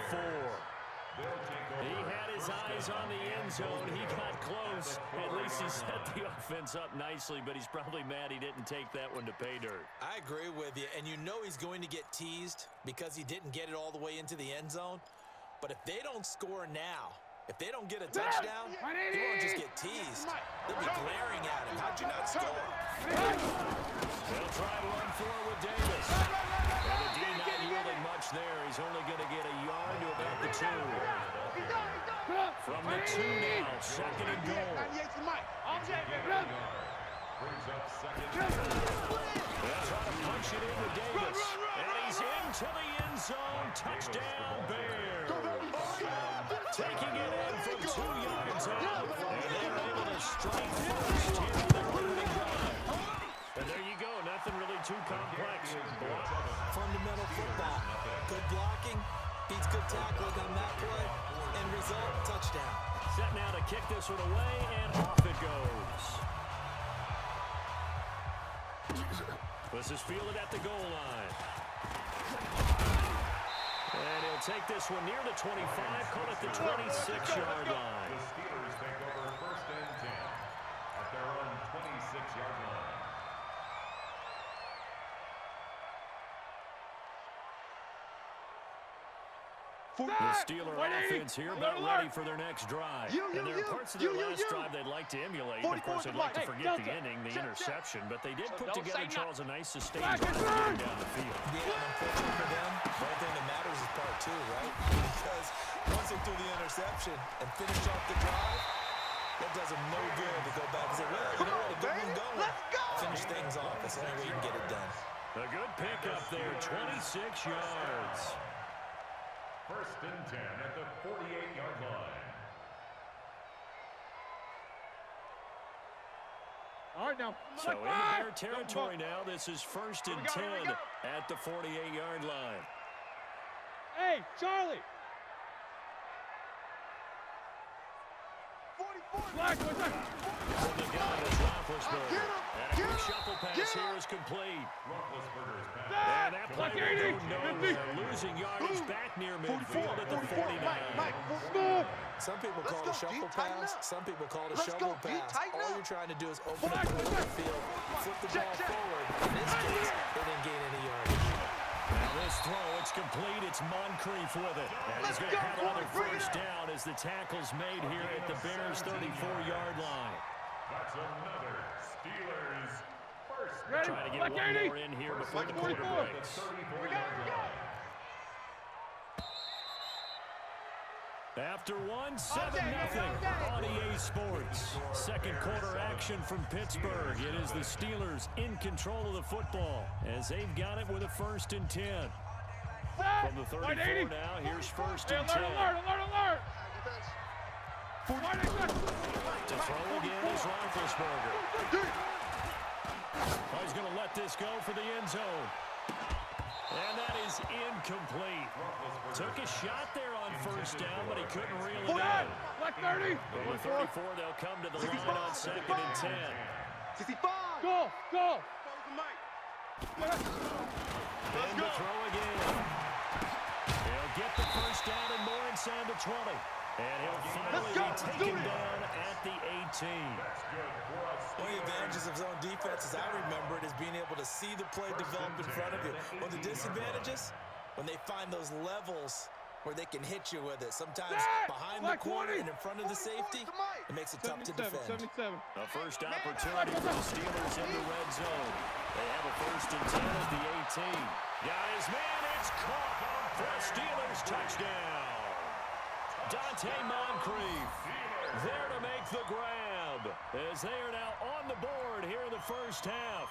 34. He had his eyes on the end zone. He got close. At least he set the offense up nicely, but he's probably mad he didn't take that one to pay dirt. I agree with you, and you know he's going to get teased because he didn't get it all the way into the end zone. But if they don't score now, if they don't get a touchdown, he won't just get teased. They'll be glaring at him. How'd you not score? They'll try to run forward with Davis. And the D not yielding much there. He's only going to get a yard to about the 2. From the 2 now, second and goal. They'll try to punch it in with Davis. And he's into the end zone. Touchdown, Bears. Taking it in from 2 yards out. And they're able to strike first here on their opening drive. And there you go. Nothing really too complex. Fundamental football. Good blocking. Beats good tackling on that play. End result, touchdown. Set now to kick this one away, and off it goes. This is fielded at the goal line. And he'll take this one near the 25, call it the 26-yard line. The Steelers take over first and 10 at their own 26-yard line. The Steeler offense here about ready for their next drive. And there are parts of their last drive they'd like to emulate. Of course, they'd like to forget the ending, the interception, but they did put together, Charles, a nice sustained drive down the field. Yeah, unfortunately for them, the only thing that matters is part 2, right? Because once they threw the interception and finish off the drive, that does them no good to go back and say, well, you know what, a good one going. Finish things off. That's the only way you can get it done. A good pickup there, 26 yards. First and 10 at the 48-yard line. All right, now. So in their territory now, this is first and 10 at the 48-yard line. Hey, Charlie. Black, From the gun is Roethlisberger. And a quick shuffle pass here is complete. Roethlisberger's pass. And that play will go nowhere. Losing yardage back near midfield at the 49. Some people call it a shuffle pass. Some people call it a shovel pass. All you're trying to do is open up the middle of the field, flip the ball forward. In this case, they didn't gain any yardage. Now this throw, it's complete. It's Moncrief with it. And he's going to have another first down as the tackle's made here at the Bears' 34-yard line. That's another Steelers first. Trying to get one more in here before the quarter breaks. 34-yard line. After 7-0 on EA Sports. Second quarter action from Pittsburgh. It is the Steelers in control of the football as they've got it with a first and 10. From the 34 now, here's first and 10. Alert! To throw again is Roethlisberger. Oh, he's going to let this go for the end zone. And that is incomplete. Took a shot there on first down, but he couldn't reel it in. Black 30. From the 34, they'll come to the line on second and 10. 65. Go. Then to throw again. He'll get the first down and more inside the 20. And he'll finally be taken down at the 18. One of the advantages of zone defense, as I remember it, is being able to see the play develop in front of you. One of the disadvantages, when they find those levels where they can hit you with it. Sometimes behind the corner and in front of the safety, it makes it tough to defend. 77. A first opportunity for the Steelers in the red zone. They have a first and 10 at the 18. Got his man, it's caught for a Steelers touchdown. Dante Moncrief there to make the grab as they are now on the board here in the first half.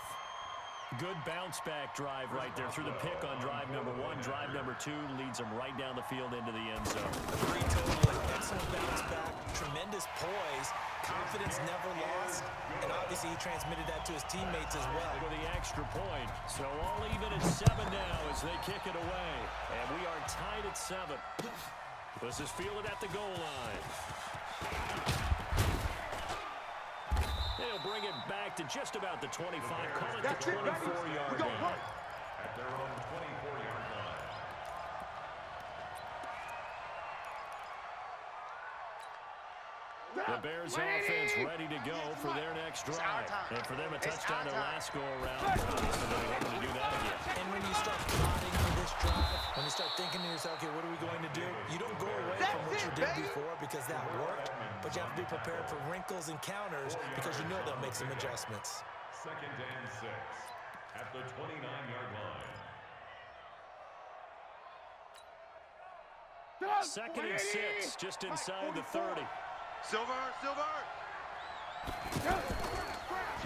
Good bounce-back drive right there through the pick on drive number 1. Drive number 2 leads them right down the field into the end zone. Agree totally. Excellent bounce-back, tremendous poise, confidence never lost, and obviously he transmitted that to his teammates as well. For the extra point. So all even at 7 now as they kick it away. And we are tied at 7. This is fielded at the goal line. They'll bring it back to just about the 25. Call it the 24-yard line. At their own 24-yard line. The Bears offense ready to go for their next drive. And for them, a touchdown their last go-around. So they're able to do that again. And when you start plotting for this drive, when you start thinking to yourself, okay, what are we going to do? You don't go away from what you did before because that worked, but you have to be prepared for wrinkles and counters because you know they'll make some adjustments. 2nd and 6 at the 29-yard line. 2nd and 6, just inside the 30. Silver.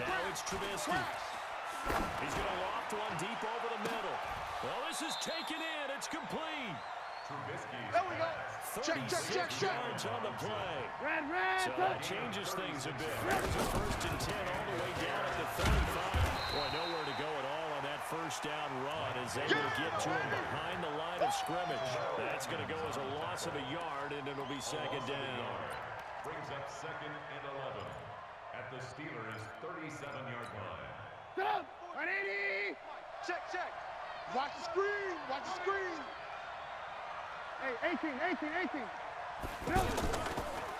Now it's Trubisky. He's going to loft one deep over the middle. Well, this is taken in. It's complete. Trubisky's There we go. 36 yards on the play. Red. So that changes things a bit. There's a 1st and 10 all the way down at the 35. Boy, nowhere to go at all on that first down run as they will get to him behind the line of scrimmage. That's going to go as a loss of a yard, and it'll be 2nd down. brings up 2nd and 11 at the Steelers' 37-yard line. Get up. 180. Check. Watch the screen. Hey, 18. Get up.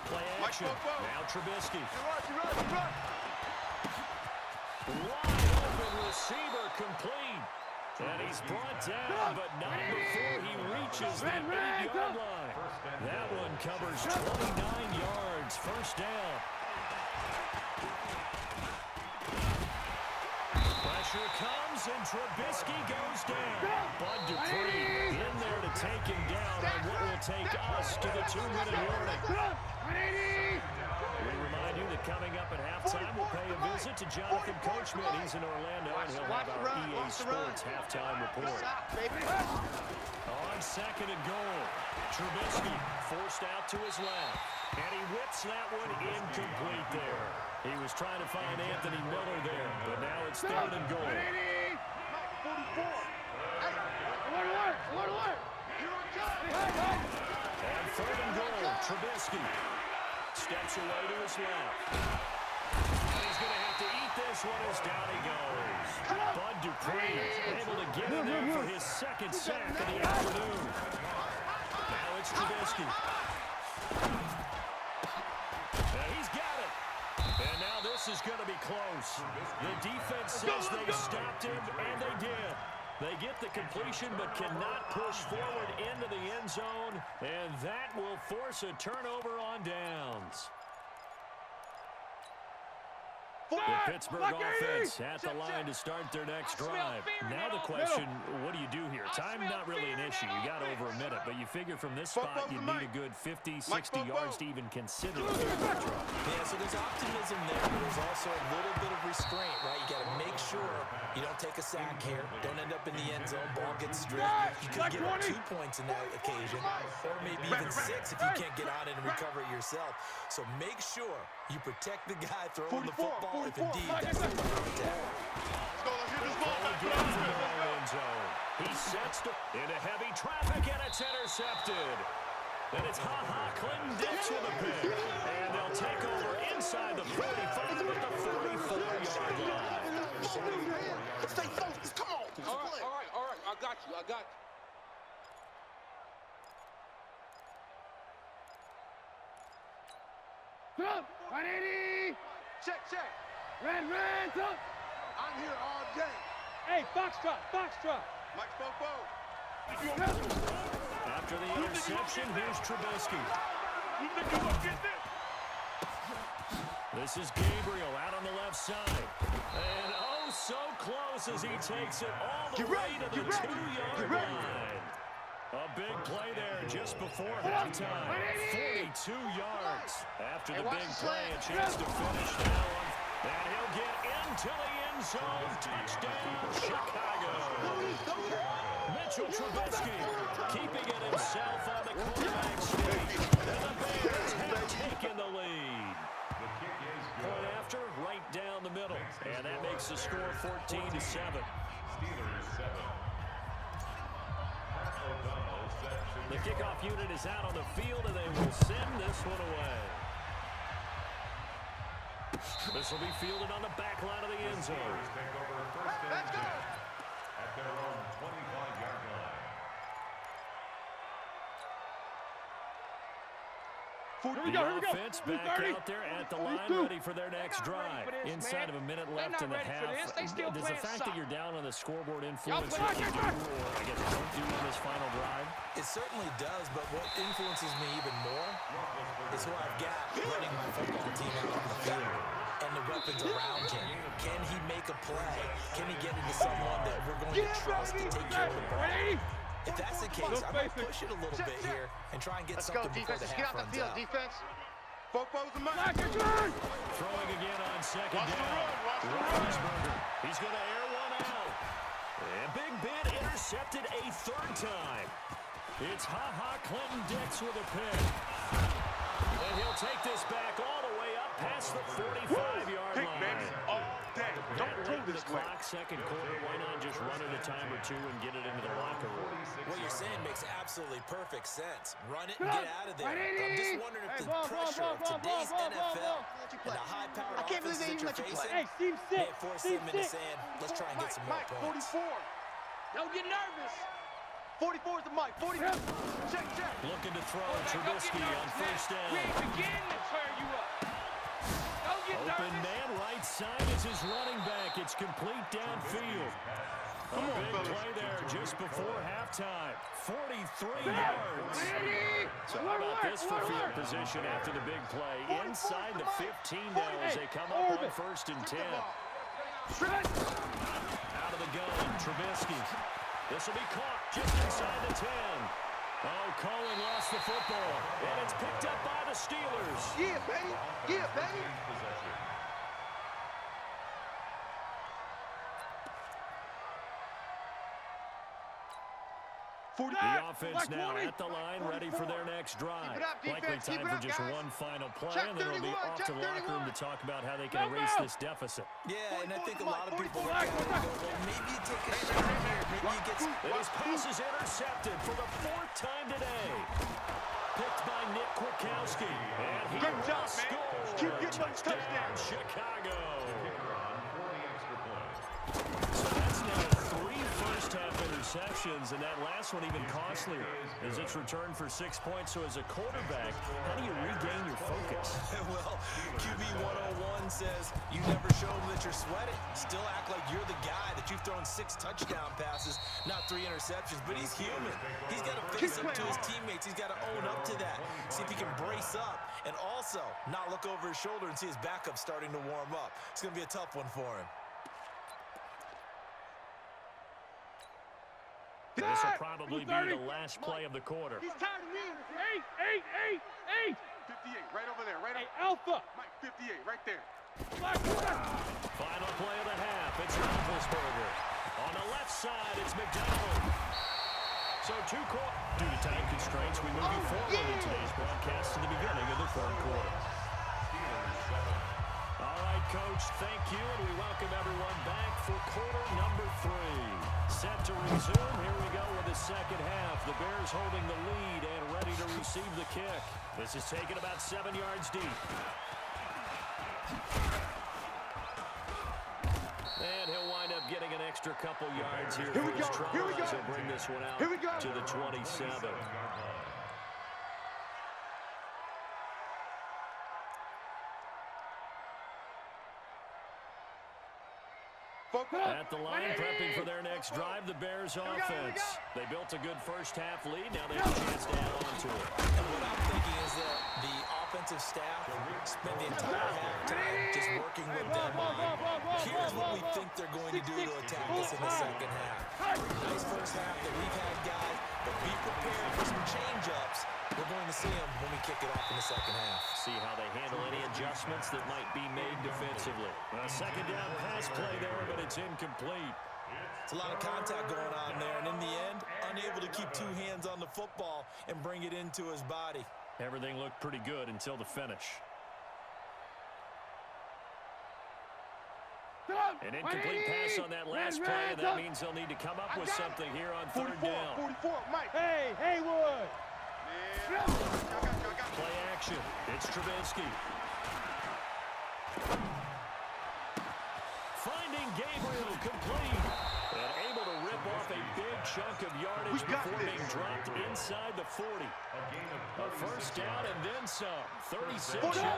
Play action. Now Trubisky. You run. Wide open receiver complete. And he's brought down, but not before he reaches the 8-yard line. That one covers 29 yards. First down. Pressure comes, and Trubisky goes down. Bud Dupree in there to take him down on what will take us to the 2-minute warning. 180. We remind you that coming up at halftime, we'll pay a visit to Jonathan Coachman. He's in Orlando, and he'll have our EA Sports halftime report. On 2nd and goal, Trubisky forced out to his left, and he whips that one incomplete there. He was trying to find Anthony Miller there, but now it's 3rd and goal. 180. 44. Alert. And 3rd and goal, Trubisky steps away to his left. And he's going to have to eat this one as down he goes. Bud Dupree able to get in there for his 2nd sack of the afternoon. Now it's Trubisky. And he's got it. And now this is going to be close. The defense says they stopped him, and they did. They get the completion but cannot push forward into the end zone, and that will force a turnover on downs. The Pittsburgh offense at the line to start their next drive. Now the question, what do you do here? Time not really an issue. You got over a minute, but you figure from this spot you need a good 50, 60 yards to even consider a drive. Yeah, so there's optimism there, but there's also a little bit of restraint, right? You got to make sure you don't take a sack here. Don't end up in the end zone. Ball gets stripped. You could give up 2 points in that occasion, or maybe even 6 if you can't get on it and recover it yourself. So make sure you protect the guy throwing the football if indeed that's the attack. He sets into heavy traffic, and it's intercepted. And it's Clinton Dix with a pick. And they'll take over inside the 45 at the 44-yard line. Stay focused. Come on. All right. I got you. Up. 180. Check. Red, up. I'm here all day. Hey, Foxtrot. Mike Popo. After the interception, here's Trubisky. You think you gonna get this? This is Gabriel out on the left side. And oh, so close as he takes it all the way to the 2-yard line. A big play there just before halftime. 42 yards. After the big play, a chance to finish now. And he'll get into the end zone. Touchdown, Chicago. Mitchell Trubisky keeping it himself on the quarterback sneak. And the Bears have taken the lead. Point after, right down the middle. And that makes the score 14-7. Steelers 7. The kickoff unit is out on the field, and they will send this one away. This will be fielded on the back line of the end zone. Steelers take over 1st and 10 at their own 25-yard line. The offense back out there at the line, ready for their next drive. Inside of a minute left in the half. Does the fact that you're down on the scoreboard influence what you do, or I guess don't do in this final drive? It certainly does, but what influences me even more is who I've got running my football team out on the field and the weapons around him. Can he make a play? Can he get into someone that we're going to trust to take care of the ball? If that's the case, I might push it a little bit here and try and get something before the half runs out. Defense. Football's the man. Throwing again on second down. Roethlisberger. He's going to air one out. And Big Ben intercepted a third time. It's Ha-Ha Clinton Dix with a pick. And he'll take this back all the way up past the 45-yard line. Baby, all day. Don't throw this way. Clock, second quarter. Why not just run it a time or two and get it into the locker room? What you're saying makes absolutely perfect sense. Run it and get out of there. I'm just wondering if the pressure of today's NFL and the high-powered offense that you're facing may force them into saying, let's try and get some more points. 44. Don't get nervous. 44 is the mic. 40. Check. Looking to throw. Trubisky on first down. We ain't beginning to tear you up. Don't get Open nervous. man right side is his running back. It's complete downfield. Come on, big fellas. play there just before halftime. 43 yards. So how about this for field position after the big play? Inside the 15 now as they come up on first and 10. Out of the gun, Trubisky. This will be caught just inside the 10. Oh, Cohen lost the football, and it's picked up by the Steelers. Yeah, baby. Yeah, baby. The offense now at the line, ready for their next drive. Likely time for just one final play, and then it'll be off to the locker room to talk about how they can erase this deficit. Yeah, and I think a lot of people look at it and go, well, maybe you take a shot here. Maybe you get some... His pass is intercepted for the fourth time today. Picked by Nick Kwiatkowski. And he Good job, will man. score. Keep getting those Touchdown, touchdowns. Chicago. On 40 extra points. So that's now 3 first-half interceptions, and that last one even costlier as it's returned for 6 points. So as a quarterback, how do you regain your focus? Well, QB 101 says you never show them that you're sweating. Still act like you're the guy that you've thrown 6 touchdown passes, not 3 interceptions, but he's human. He's got to face up to his teammates. He's got to own up to that. See if he can brace up and also not look over his shoulder and see his backup starting to warm up. It's going to be a tough one for him. This will probably be the last play of the quarter. He's tired of me. 8. 58, right over there. Right Hey, up. Alpha. Mike, 58, right there. Final play of the half. It's Roethlisberger. On the left side, it's McDonald. So due to time constraints, we move you forward in today's broadcast to the beginning of the third quarter. All right, Coach, thank you, and we welcome everyone back for quarter number 3. Set to resume. Here we go with the second half. The Bears holding the lead and ready to receive the kick. This is taken about 7 yards deep. And he'll wind up getting an extra couple yards here for his try. He'll bring this one out to the 27. At the line, prepping for their next drive, the Bears offense. They built a good first-half lead. Now they have a chance to add on to it. And what I'm thinking is that the offensive staff spent the entire halftime just working with them on here's what we think they're going to do to attack us in the second half. Nice first half that we've had, guys, but be prepared for some change-ups. We're going to see them when we kick it off in the second half. See how they handle any adjustments that might be made defensively. A second down pass play there, but it's incomplete. It's a lot of contact going on there, and in the end, unable to keep 2 hands on the football and bring it into his body. Everything looked pretty good until the finish. An incomplete pass on that last play, and that means they'll need to come up with something here on third down. 44, Mike. Hey, Haywood. Play action. It's Trubisky. Finding Gabriel complete. And able to rip off a big chunk of yardage before being dropped inside the 40. A first down and then some. 36 yards. So how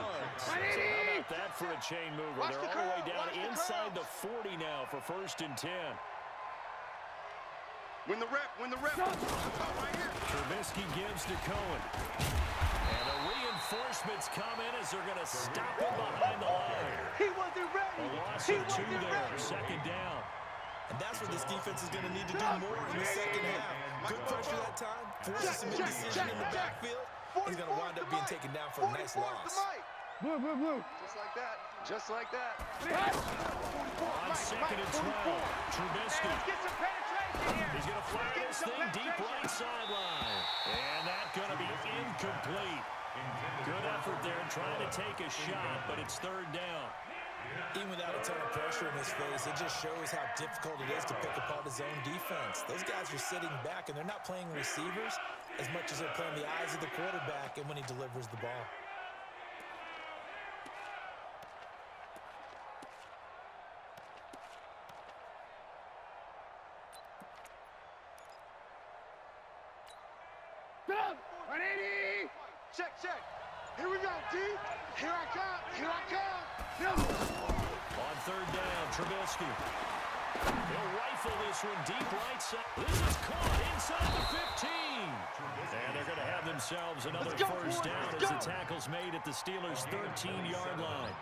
about that for a chain mover? They're all the way down inside the 40 now for 1st and 10. Win the rep. Right here. Trubisky gives to Cohen. And the reinforcements come in as they're going to stop him behind the line. He wasn't ready. A loss of 2 there. 2nd down. And that's what this defense is going to need to do more in the second half. Good pressure that time. Forces some indecision in the backfield. He's going to wind up being taken down for a nice loss. Blue. Just like that. On 2nd and 12. Trubisky. Get some penetration here. He's going to fire this thing deep right sideline. And that's going to be incomplete. Good effort there trying to take a shot, but it's 3rd down. Even without a ton of pressure in his face, it just shows how difficult it is to pick apart his own defense. Those guys are sitting back, and they're not playing receivers as much as they're playing the eyes of the quarterback and when he delivers the ball. Check. Here we go, D. Here I come. On 3rd down, Trubisky. He'll rifle this one deep right side. This is caught inside the 15. And they're going to have themselves another first down as the tackle's made at the Steelers' 13-yard line.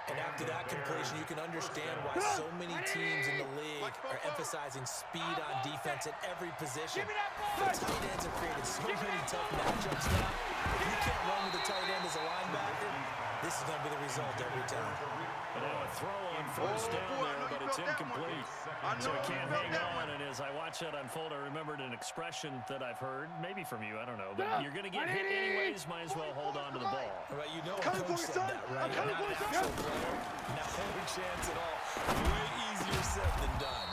And after that completion, you can understand why so many teams in the league are emphasizing speed on defense at every position. The tight ends have created so many tough matchups now. If you can't run with the tight end as a linebacker, this is going to be the result every time. And now a throw on first down there, but it's incomplete. So he can't hang on, and as I watch that unfold, I remembered an expression that I've heard, maybe from you, I don't know, but you're going to get hit anyways, might as well hold on to the ball. Right, you know a coach said that, right? Not an actual player. Not every chance at all. Way easier said than done.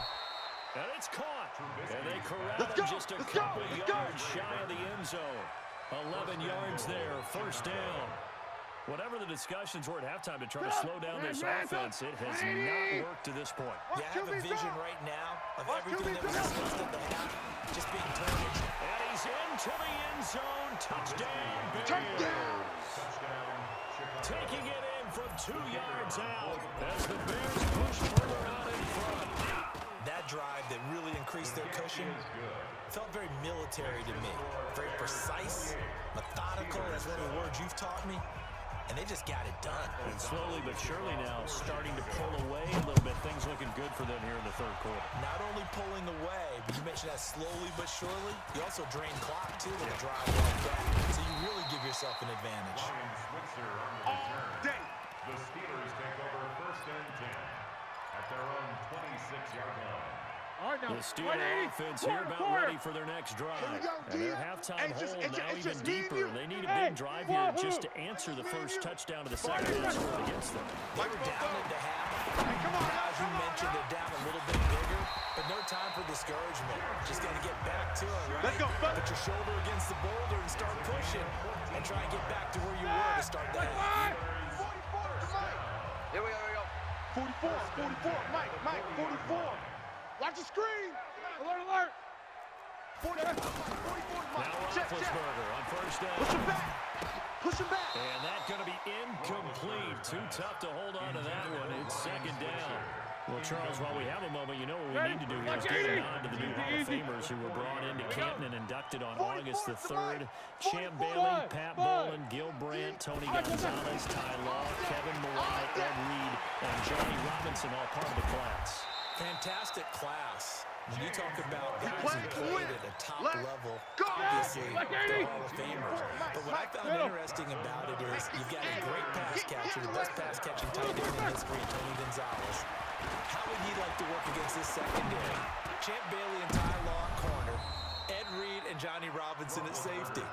And it's caught. And they corral him just a couple yards shy of the end zone. 11 yards there, first down. Whatever the discussions were at halftime to try to slow down this offense, it has not worked to this point. Yeah, I have a vision right now of everything that was discussed at the half just being turned into. And he's into the end zone. Touchdown, Bears. Taking it in from 2 yards out as the Bears push further out in front. That drive that really increased their cushion felt very military to me. Very precise, methodical, that's one of the words you've taught me. And they just got it done. And slowly but surely now starting to pull away a little bit. Things looking good for them here in the 3rd quarter. Not only pulling away, but you mentioned that slowly but surely. You also drain clock, too, with a drive like that. So you really give yourself an advantage. The Steelers take over 1st and 10 at their own 26-yard line. The Steelers offense here about ready for their next drive. And their halftime hole now even deeper. They need a big drive here just to answer the first touchdown of the second half scored against them. They were down at the half. Now, as you mentioned, they're down a little bit bigger, but no time for discouragement. Just got to get back to it, right? Let's go, Put your shoulder against the boulder and start pushing and try and get back to where you were to start that half. 44, here we go. 44, Mike, 44. Watch the screen. Alert. 44, Mike. Now Check. Roethlisberger on first down. Push him back. And that's going to be incomplete. Too tough to hold on to that one. It's 2nd down. Well, Charles, while we have a moment, you know what we need to do here is give a nod to the new Hall of Famers who were brought into Canton and inducted on August the 3rd. Champ Bailey, Pat Bowlen, Gil Brandt, Tony Gonzalez, Ty Law, Kevin Marai, Ed Reed, and Johnny Robinson, all part of the class. Fantastic class. When you talk about guys who played at a top level, obviously they're Hall of Famers. But what I found interesting about it is you've got a great pass catcher, the best pass-catching tight end in history, Tony Gonzalez. How would he like to work against this secondary? Champ Bailey and Ty Law at corner, Ed Reed and Johnny Robinson at safety.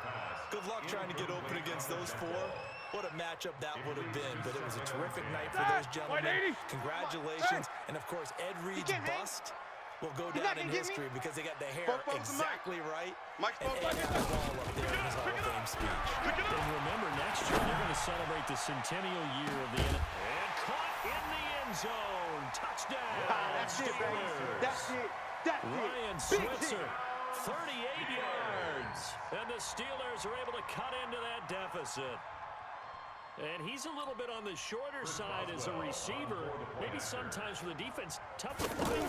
Good luck trying to get open against those four. What a matchup that would have been, but it was a terrific night for those gentlemen. Congratulations. And, of course, Ed Reed's bust will go down in history because they got the hair exactly right. And Ed had the ball up there in his Hall of Fame speech. And remember, next year they're going to celebrate the centennial year of the NFL. And caught in the end zone. Touchdown, That's it, baby. Steelers. That's it. That's Ryan it. Switzer, 38 yards. And the Steelers are able to cut into that deficit. And he's a little bit on the shorter side as a receiver. Maybe sometimes for the defense, tough to find him.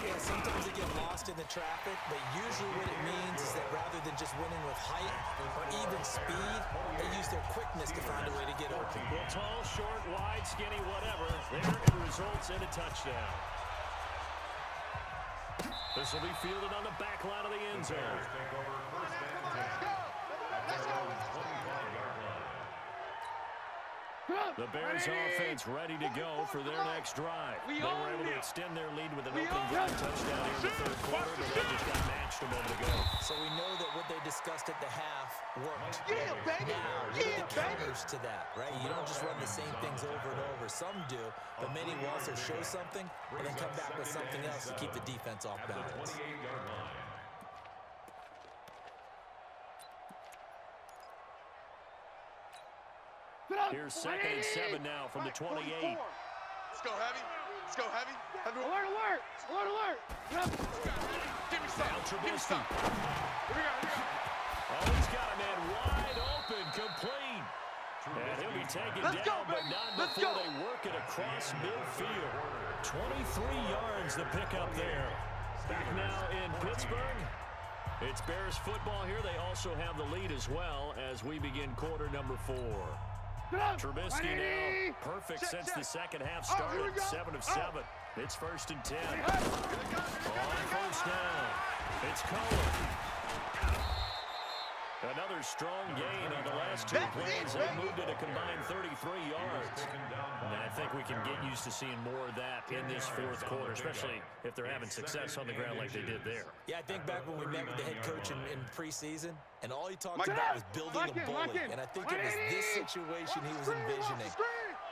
Yeah, sometimes they get lost in the traffic, but usually what it means is that rather than just winning with height or even speed, they use their quickness to find a way to get open. Well, tall, short, wide, skinny, whatever. There it results in a touchdown. This will be fielded on the back line of the end zone. Take over first and 10 at their own 25-yard line. The Bears offense ready to go for their next drive. They were able to extend their lead with an opening drive touchdown here in the third quarter, but they just got matched a moment ago. So we know that what they discussed at the half worked. Yeah, baby. Now, what are the counters to that, right? You don't just run the same things over and over. Some do, but many will also show something and then come back with something else to keep the defense off At the balance. 28-yard line. Here's 2nd and 7 now from the 28. Let's go heavy. Let's go heavy. Alert, alert! Alert, alert! Give me Now some. Give me Trubisky. some. Oh, he's got a man wide open, complete. And he'll be taken down, but not before they work it across midfield. 23 yards the pickup there. Back now in Pittsburgh. It's Bears football here. They also have the lead as well as we begin quarter number 4. Trubisky now perfect since the second half started. 7 of 7. It's 1st and 10. On first down, it's Cohen. Another strong gain on the last 2 plays. They moved it a combined 33 yards. And I think we can get used to seeing more of that in this fourth quarter, especially if they're having success on the ground like they did there. Yeah, I think back when we met with the head coach in preseason, and all he talked about was building a bully. And I think it was this situation he was envisioning.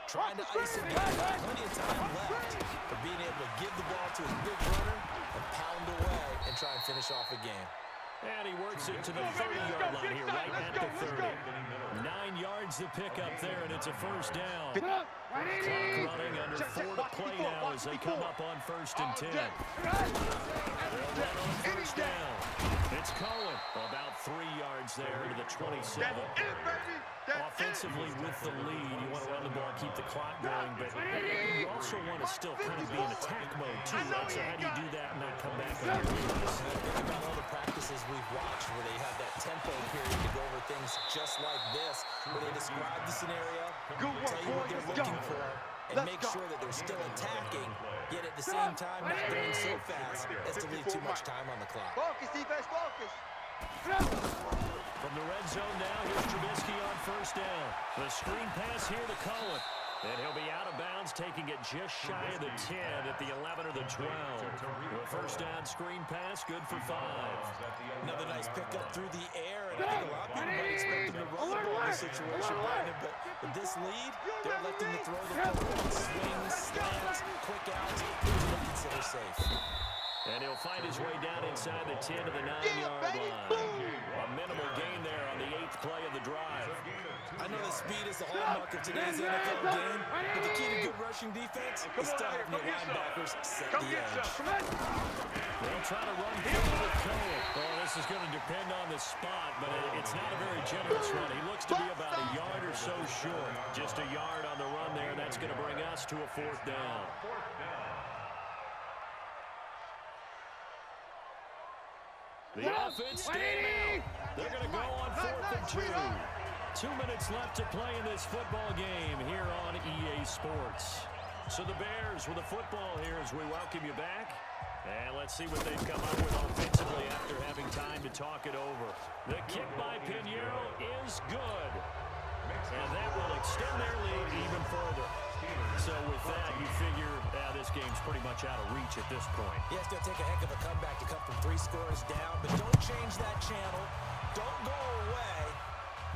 Trying to ice it down, plenty of time left, but being able to give the ball to his big runner and pound away and try and finish off a game. And he works it to the 30-yard line here, right at the 30. 9 yards to pick up there, and it's a first down. Clock running under 4 to play now as they come up on 1st and 10. They'll run on first down. It's Cohen, about 3 yards there to the 27. Offensively with the lead, you want to run the ball, keep the clock going, but you also want to still kind of be in attack mode too, right? So how do you do that and not come back on your heels? Think about all the practices we've watched where they have that tempo period to go over things just like this, where they describe the scenario, tell you what they're looking for, and make sure that they're still attacking, yet at the same time not going so fast as to leave too much time on the clock. Focus, defense, focus. From the red zone now, here's Trubisky on first down. The screen pass here to Cohen. And he'll be out of bounds, taking it just shy of the 10 at the 11 or the 12. The first down screen pass, good for 5. Another nice pickup through the air, and I think a lot of people might expect him to run the ball in this situation, Brandon, but with this lead, they're electing to throw the football. Swings, slants, quick outs, things to consider safe. And he'll find his way down inside the 10 to the 9-yard line. A minimal gain there on the 8th play of the drive. I know that speed is the hallmark of today's NFL game, but the key to good rushing defense is still having your linebackers set the edge. They'll try to run through with Cohen. Well, this is going to depend on the spot, but it's not a very generous run. He looks to be about a yard or so short. Just a yard on the run there. That's going to bring us to a 4th down. The offense staying out. They're going to go on 4th and 2. 2 minutes left to play in this football game here on EA Sports. So the Bears with the football here as we welcome you back. And let's see what they've come up with offensively after having time to talk it over. The kick by Pinheiro is good. And that will extend their lead even further. So with that, you figure this game's pretty much out of reach at this point. Yeah, it's going to take a heck of a comeback to come from 3 scores down, but don't change that channel. Don't go away.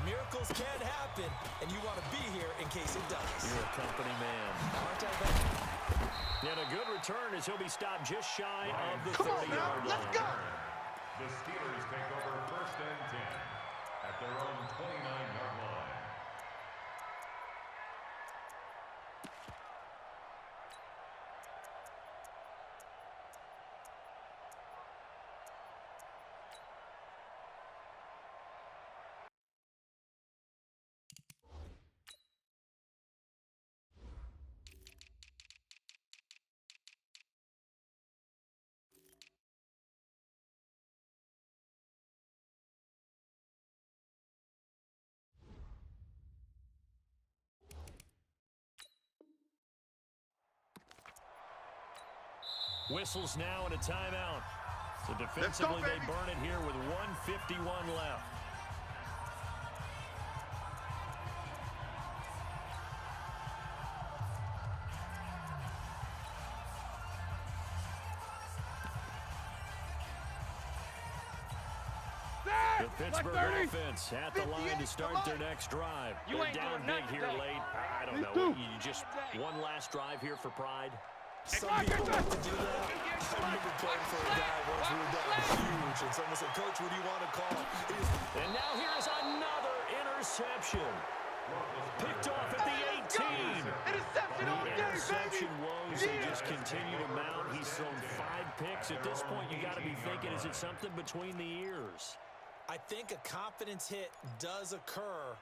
Miracles can happen, and you want to be here in case it does. You're a company man. Aren't I, Ben? And a good return as he'll be stopped just shy of the 30-yard line. Let's go. The Steelers take over 1st and 10 at their own 29-yard line. Whistles now and a timeout. So defensively, they burn it here with 1:51 left. The Pittsburgh offense at the line to start their next drive. They're down big here late. I don't know. You just one last drive here for pride. Some people like to do that. I remember playing for a guy once we were down huge, and someone said, "Coach, what do you want to call?" And now here's another interception. Picked off at the 18. Interception all The day, interception baby. woes, they just continue to mount. He's thrown 5 picks. At this point, you got to be thinking, is it something between the ears? I think a confidence hit does occur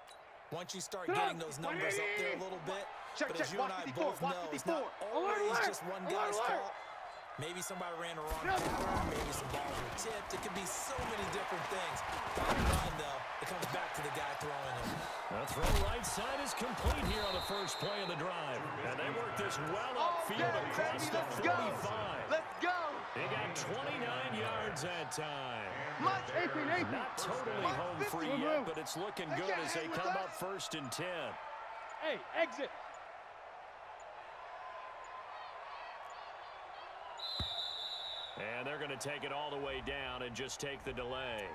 once you start getting those numbers up there a little bit. Check, But as you and I 54, both know, it's not always just one guy's fault. Maybe somebody ran a wrong pattern, maybe some balls were tipped. It could be so many different things. Bottom line, though, it comes back to the guy throwing them. The throw right side is complete here on the first play of the drive. And they work this well upfield across the 45. Let's go. They got 29 yards that time. Much 18. Not totally home free yet, but it's looking good as they come up 1st and 10. Hey, exit. And they're going to take it all the way down and just take the delay.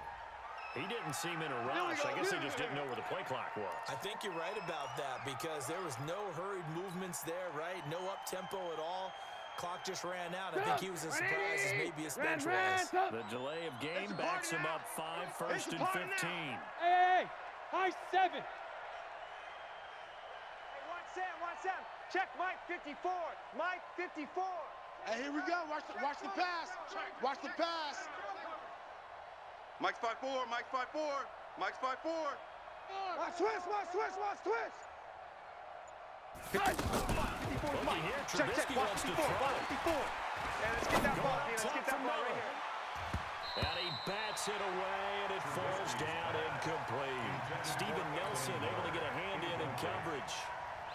He didn't seem in a rush. I guess they just didn't know where the play clock was. I think you're right about that because there was no hurried movements there, right? No up-tempo at all. Clock just ran out. I think he was as surprised as maybe his bench was. The delay of game backs him up 5, 1st and 15. Hey, high 7. Hey, watch Sam. Check Mike 54. Mike 54. Hey, here we go. Watch the pass. Watch the pass. Mike's 5'4", Mike's 5'4", Mike's 5'4". Watch twist. Looking here, Trubisky wants to throw it. 54. Yeah, let's get that ball, Let's get that ball right here. And he bats it away, and it falls down incomplete. Steven Nelson able to get a hand in coverage.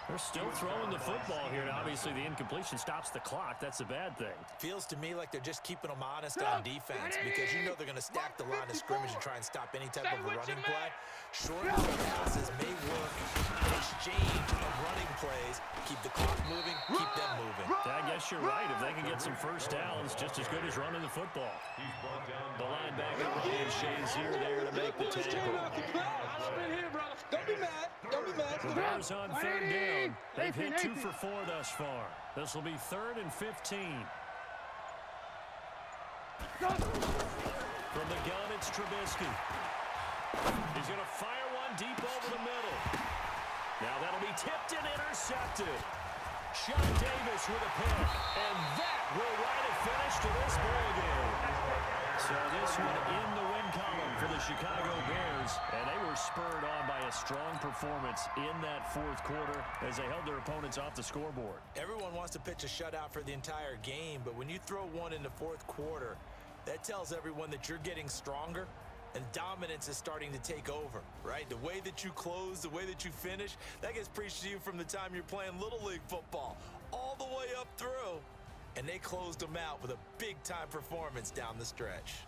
They're still throwing the football here, and obviously the incompletion stops the clock. That's a bad thing. Feels to me like they're just keeping them honest on defense because you know they're going to stack the line of scrimmage and try and stop any type of a running play. Short passes may work in exchange of running plays. Keep the clock moving, keep them moving. I guess you're right. If they can get some first downs, just as good as running the football. The linebacker, Ryan Shazier, there to make the tackle. Don't be mad. The Bears on 3rd down. They've hit 2 for 4 thus far. This will be 3rd and 15. From the gun, it's Trubisky. He's going to fire one deep over the middle. Now that'll be tipped and intercepted. Sean Davis with a pick. And that will write a finish to this ball game. So this one in the win column for the Chicago Bears. And they were spurred on by a strong performance in that 4th quarter as they held their opponents off the scoreboard. Everyone wants to pitch a shutout for the entire game, but when you throw one in the 4th quarter, that tells everyone that you're getting stronger and dominance is starting to take over, right? The way that you close, the way that you finish, that gets preached to you from the time you're playing Little League football all the way up through. And they closed them out with a big-time performance down the stretch.